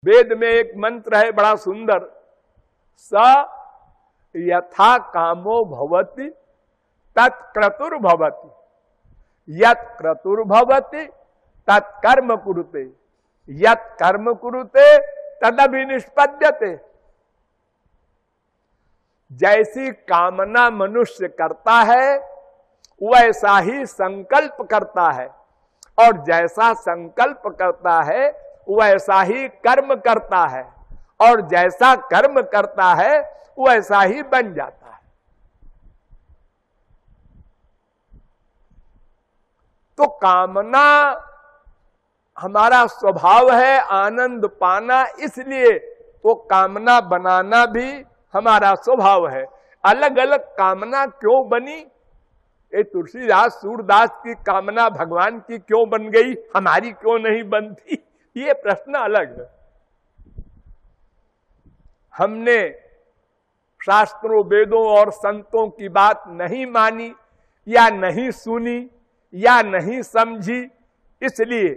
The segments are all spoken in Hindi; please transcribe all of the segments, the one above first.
वेद में एक मंत्र है बड़ा सुंदर, स यथा कामो भवति तत्क्रतुर्भवति, यत् क्रतुर्भवति तत्कर्म कुरुते, यत् कर्म कुरुते तदभिनिष्पद्यते। जैसी कामना मनुष्य करता है वैसा ही संकल्प करता है, और जैसा संकल्प करता है वैसा ही कर्म करता है, और जैसा कर्म करता है वैसा ही बन जाता है। तो कामना हमारा स्वभाव है, आनंद पाना, इसलिए वो कामना बनाना भी हमारा स्वभाव है। अलग अलग कामना क्यों बनी? ये तुलसीदास सूरदास की कामना भगवान की क्यों बन गई, हमारी क्यों नहीं बनती, ये प्रश्न अलग है। हमने शास्त्रों वेदों और संतों की बात नहीं मानी या नहीं सुनी या नहीं समझी, इसलिए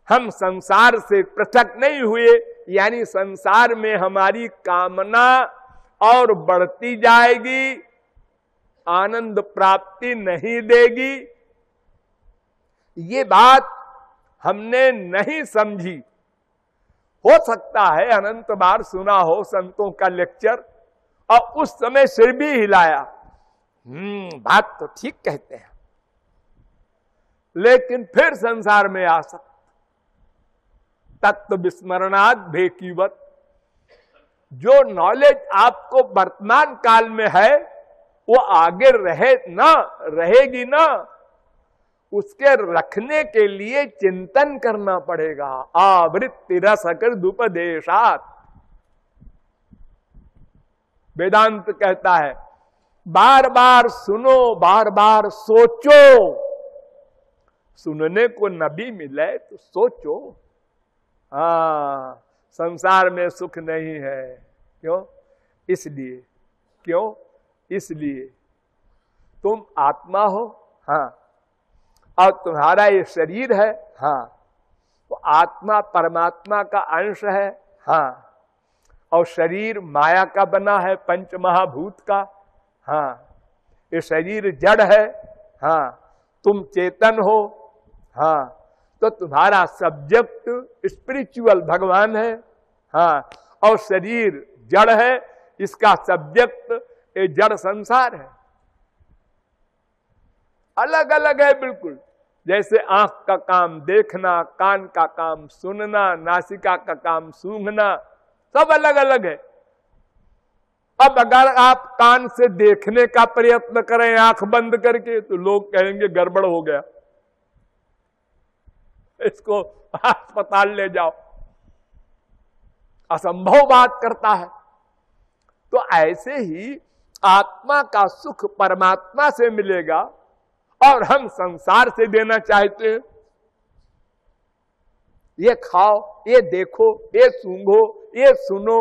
हम संसार से पृथक नहीं हुए, यानी संसार में हमारी कामना और बढ़ती जाएगी, आनंद प्राप्ति नहीं देगी। ये बात हमने नहीं समझी। हो सकता है अनंत बार सुना हो संतों का लेक्चर और उस समय सिर भी हिलाया, बात तो ठीक कहते हैं, लेकिन फिर संसार में आ सकता। तत्व विस्मरणात् भेकीवत, जो नॉलेज आपको वर्तमान काल में है वो आगे रहेगी ना, उसके रखने के लिए चिंतन करना पड़ेगा। आवृत्ति रसकृदुपदेशात्, वेदांत कहता है बार बार सुनो, बार बार सोचो। सुनने को नबी मिले तो सोचो। संसार में सुख नहीं है, क्यों? इसलिए तुम आत्मा हो, और तुम्हारा ये शरीर है, तो आत्मा परमात्मा का अंश है, और शरीर माया का बना है, पंच महाभूत का, ये शरीर जड़ है, तुम चेतन हो, तो तुम्हारा सब्जेक्ट स्पिरिचुअल भगवान है, और शरीर जड़ है, इसका सब्जेक्ट ये जड़ संसार है। अलग अलग है बिल्कुल। जैसे आंख का काम देखना, कान का काम सुनना, नासिका का काम सूंघना, सब अलग अलग है। अब अगर आप कान से देखने का प्रयत्न करें आंख बंद करके, तो लोग कहेंगे गड़बड़ हो गया, इसको अस्पताल ले जाओ, असंभव बात करता है। तो ऐसे ही आत्मा का सुख परमात्मा से मिलेगा और हम संसार से देना चाहते हैं। ये खाओ, ये देखो, ये सूंघो, ये सुनो,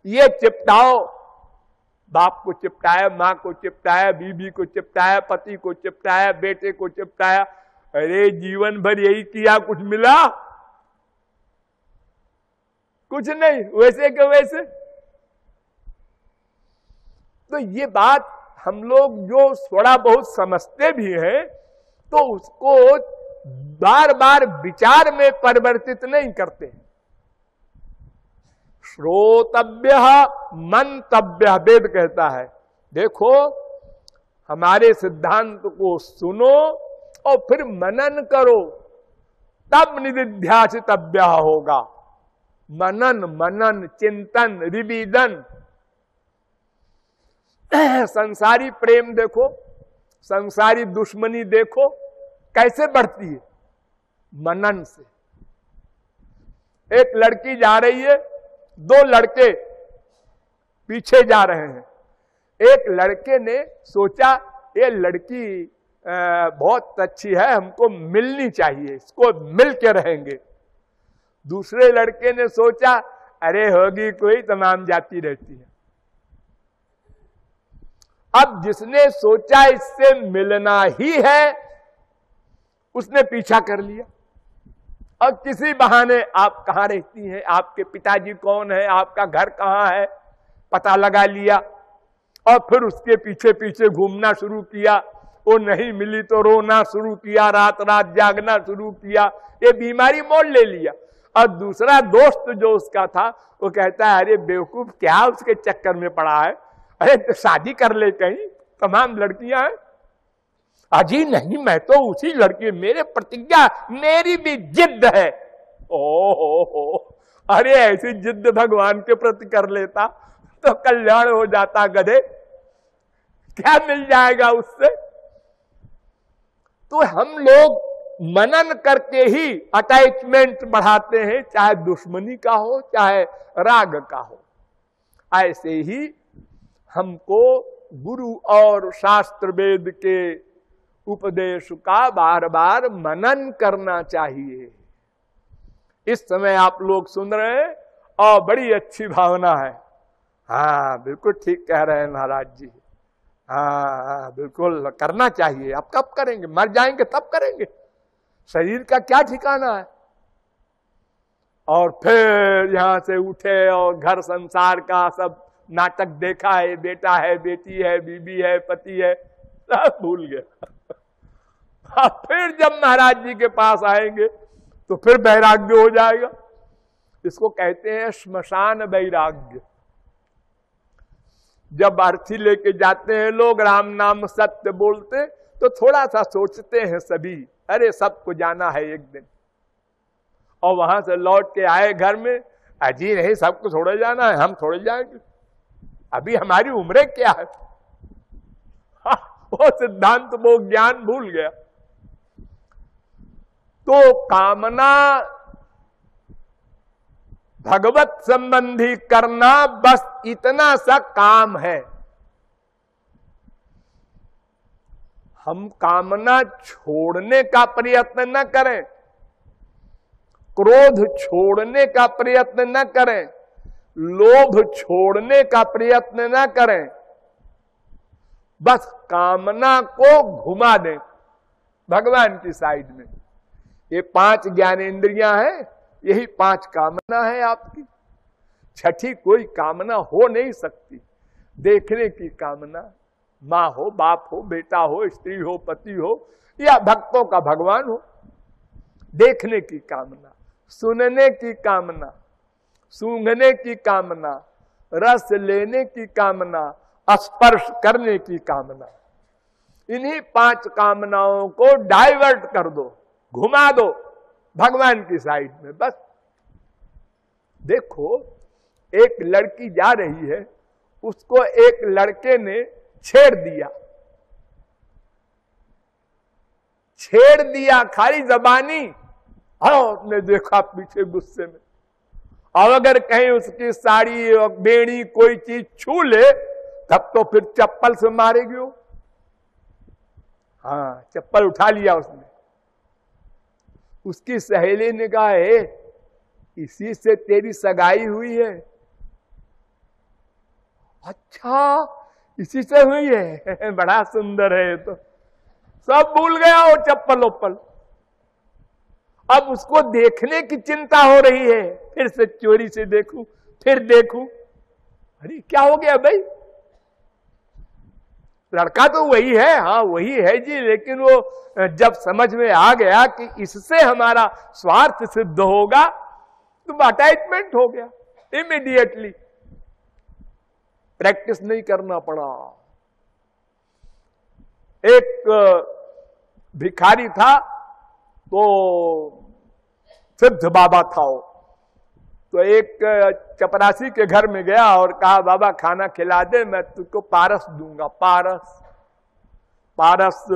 ये चिपटाओ, बाप को चिपटाया, मां को चिपटाया, बीबी को चिपटाया, पति को चिपटाया, बेटे को चिपटाया। अरे जीवन भर यही किया, कुछ मिला? कुछ नहीं, वैसे के वैसे। तो ये बात हम लोग जो थोड़ा बहुत समझते भी हैं, तो उसको बार बार विचार में परिवर्तित नहीं करते। श्रोतव्य मंतव्य, वेद कहता है। देखो, हमारे सिद्धांत को सुनो और फिर मनन करो, तब निदिध्यासितव्य होगा। मनन, चिंतन, रिवीजन। संसारी प्रेम देखो, संसारी दुश्मनी देखो कैसे बढ़ती है, मनन से। एक लड़की जा रही है, दो लड़के पीछे जा रहे हैं। एक लड़के ने सोचा ये लड़की बहुत अच्छी है, हमको मिलनी चाहिए, इसको मिल के रहेंगे। दूसरे लड़के ने सोचा अरे होगी कोई, तमाम जाती रहती है। अब जिसने सोचा इससे मिलना ही है, उसने पीछा कर लिया। और किसी बहाने आप कहाँ रहती हैं, आपके पिताजी कौन है, आपका घर कहाँ है, पता लगा लिया और फिर उसके पीछे पीछे घूमना शुरू किया। वो नहीं मिली तो रोना शुरू किया, रात रात जागना शुरू किया, ये बीमारी मोड़ ले लिया। और दूसरा दोस्त जो उसका था वो कहता है अरे बेवकूफ क्या उसके चक्कर में पड़ा है, अरे तो शादी कर ले, कहीं तमाम लड़कियां हैं। अजी नहीं, मैं तो उसी लड़की, मेरे प्रतिज्ञा, मेरी भी जिद है। ओ अरे ऐसी जिद भगवान के प्रति कर लेता तो कल्याण हो जाता गधे, क्या मिल जाएगा उससे। तो हम लोग मनन करके ही अटैचमेंट बढ़ाते हैं, चाहे दुश्मनी का हो चाहे राग का हो। ऐसे ही हमको गुरु और शास्त्र वेद के उपदेश का बार बार मनन करना चाहिए। इस समय आप लोग सुन रहे हैं और बड़ी अच्छी भावना है। हाँ बिल्कुल ठीक कह रहे हैं महाराज जी, हाँ बिल्कुल करना चाहिए। अब कब करेंगे, मर जाएंगे तब करेंगे, शरीर का क्या ठिकाना है। और फिर यहां से उठे और घर संसार का सब नाटक देखा है, बेटा है, बेटी है, बीबी है, पति है, सब भूल गया। फिर जब महाराज जी के पास आएंगे तो फिर वैराग्य हो जाएगा। इसको कहते हैं श्मशान वैराग्य। जब अर्थी लेके जाते हैं लोग, राम नाम सत्य बोलते, तो थोड़ा सा सोचते हैं सभी, अरे सबको जाना है एक दिन। और वहां से लौट के आए घर में, अजी नहीं सबको थोड़े जाना है, हम थोड़े जाएंगे, अभी हमारी उम्रें क्या है। वो सिद्धांत, वो ज्ञान भूल गया। तो कामना भगवत संबंधी करना बस इतना सा काम है। हम कामना छोड़ने का प्रयत्न न करें, क्रोध छोड़ने का प्रयत्न न करें, लोभ छोड़ने का प्रयत्न न करें, बस कामना को घुमा दें भगवान की साइड में। ये 5 ज्ञानेंद्रियां हैं, यही 5 कामना है आपकी। छठी कोई कामना हो नहीं सकती। देखने की कामना, माँ हो, बाप हो, बेटा हो, स्त्री हो, पति हो, या भक्तों का भगवान हो। देखने की कामना, सुनने की कामना, सूंघने की कामना, रस लेने की कामना, स्पर्श करने की कामना। इन्हीं 5 कामनाओं को डाइवर्ट कर दो, घुमा दो भगवान की साइड में। बस देखो, एक लड़की जा रही है, उसको एक लड़के ने छेड़ दिया खाली जबानी, और उसने देखा पीछे गुस्से में। और अगर कहीं उसकी साड़ी और बेड़ी कोई चीज छू ले तब तो फिर चप्पल से मारेगी वो। हाँ, चप्पल उठा लिया उसने। उसकी सहेली ने कहा, इसी से तेरी सगाई हुई है? अच्छा, इसी से हुई है, बड़ा सुंदर है। तो सब भूल गया वो चप्पल ओप्पल। अब उसको देखने की चिंता हो रही है, फिर से चोरी से देखूं, फिर देखूं। अरे क्या हो गया भाई, लड़का तो वही है, हाँ वही है जी, लेकिन वो जब समझ में आ गया कि इससे हमारा स्वार्थ सिद्ध होगा तो अटैचमेंट हो गया इमीडिएटली। प्रैक्टिस नहीं करना पड़ा। एक भिखारी था, तो सिद्ध बाबा था वो। तो एक चपरासी के घर में गया और कहा, बाबा खाना खिला दे, मैं तुझको पारस दूंगा। पारस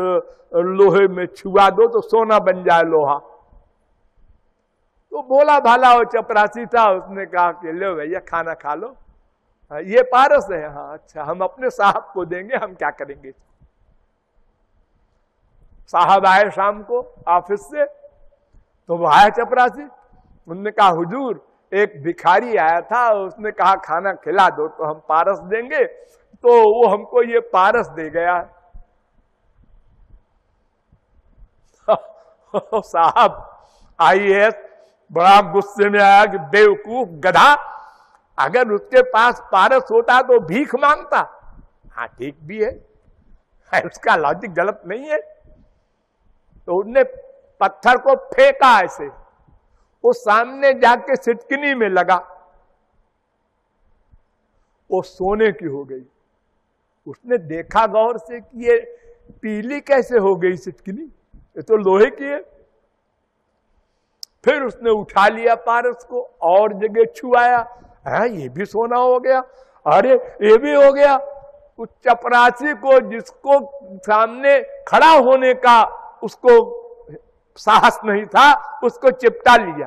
लोहे में छुआ दो तो सोना बन जाए लोहा। तो भोला भाला वो चपरासी था, उसने कहा कि लो भैया खाना खा लो, ये पारस है। हाँ अच्छा, हम अपने साहब को देंगे, हम क्या करेंगे। साहब आए शाम को ऑफिस से, तो वो आया चपरासी। उन्होंने कहा, हुजूर एक भिखारी आया था, उसने कहा खाना खिला दो तो हम पारस देंगे, तो वो हमको ये पारस दे गया। साहब IAS बड़ा गुस्से में आया कि बेवकूफ गधा, अगर उसके पास पारस होता तो भीख मांगता। हाँ ठीक भी है, उसका लॉजिक गलत नहीं है। तो उसने पत्थर को फेंका ऐसे, वो सामने जाके सिटकनी में लगा, वो सोने की हो गई। उसने देखा गौर से कि ये पीली कैसे हो गई सिटकनी, ये तो लोहे की है। फिर उसने उठा लिया पारस को और जगह छुआया, ये भी सोना हो गया, अरे ये भी हो गया। उस चपरासी को, जिसको सामने खड़ा होने का उसको साहस नहीं था, उसको चिपटा लिया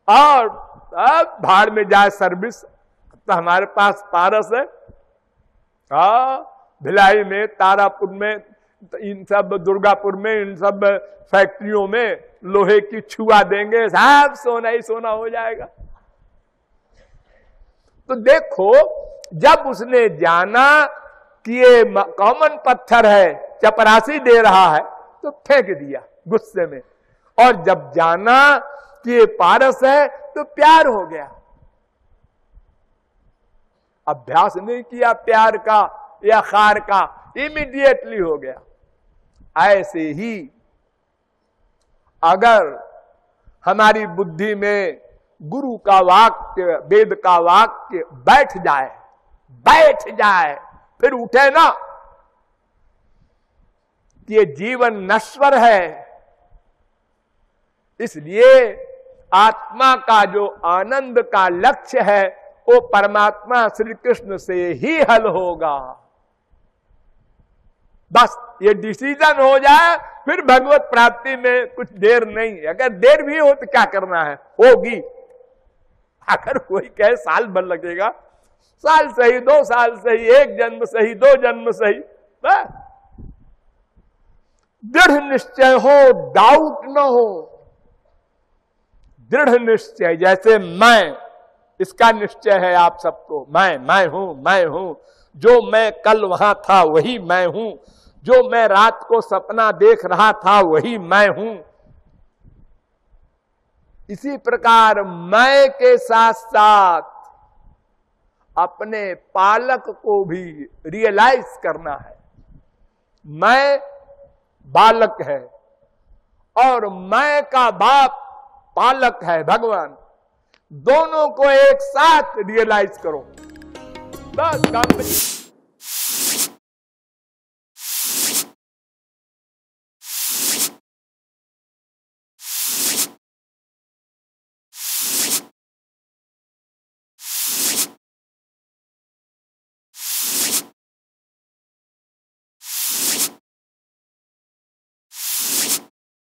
और अब भाड़ में जाए सर्विस। तो हमारे पास पारस है, भिलाई में, तारापुर में, इन सब दुर्गापुर में, इन सब फैक्ट्रियों में लोहे की छुआ देंगे, सब सोना ही सोना हो जाएगा। तो देखो, जब उसने जाना कि ये कॉमन पत्थर है, चपरासी दे रहा है, तो फेंक दिया गुस्से में। और जब जाना कि ये पारस है, तो प्यार हो गया। अभ्यास नहीं किया प्यार का या खार का, इमीडिएटली हो गया। ऐसे ही अगर हमारी बुद्धि में गुरु का वाक्य, वेद का वाक्य बैठ जाए, फिर उठे ना कि ये जीवन नश्वर है, इसलिए आत्मा का जो आनंद का लक्ष्य है वो परमात्मा श्री कृष्ण से ही हल होगा। बस ये डिसीजन हो जाए, फिर भगवत प्राप्ति में कुछ देर नहीं। अगर देर भी हो तो क्या करना है, होगी। अगर कोई कहे साल भर लगेगा, साल सही, 2 साल सही, 1 जन्म सही, 2 जन्म सही, दृढ़ निश्चय हो, डाउट न हो। दृढ़ निश्चय, जैसे मैं, इसका निश्चय है आप सबको, मैं हूं। जो मैं कल वहां था वही मैं हूं, जो मैं रात को सपना देख रहा था वही मैं हूं। इसी प्रकार मैं के साथ साथ अपने पालक को भी रियलाइज करना है। मैं बालक है और मैं का बाप पालक है भगवान। दोनों को एक साथ रियलाइज करो, बस काम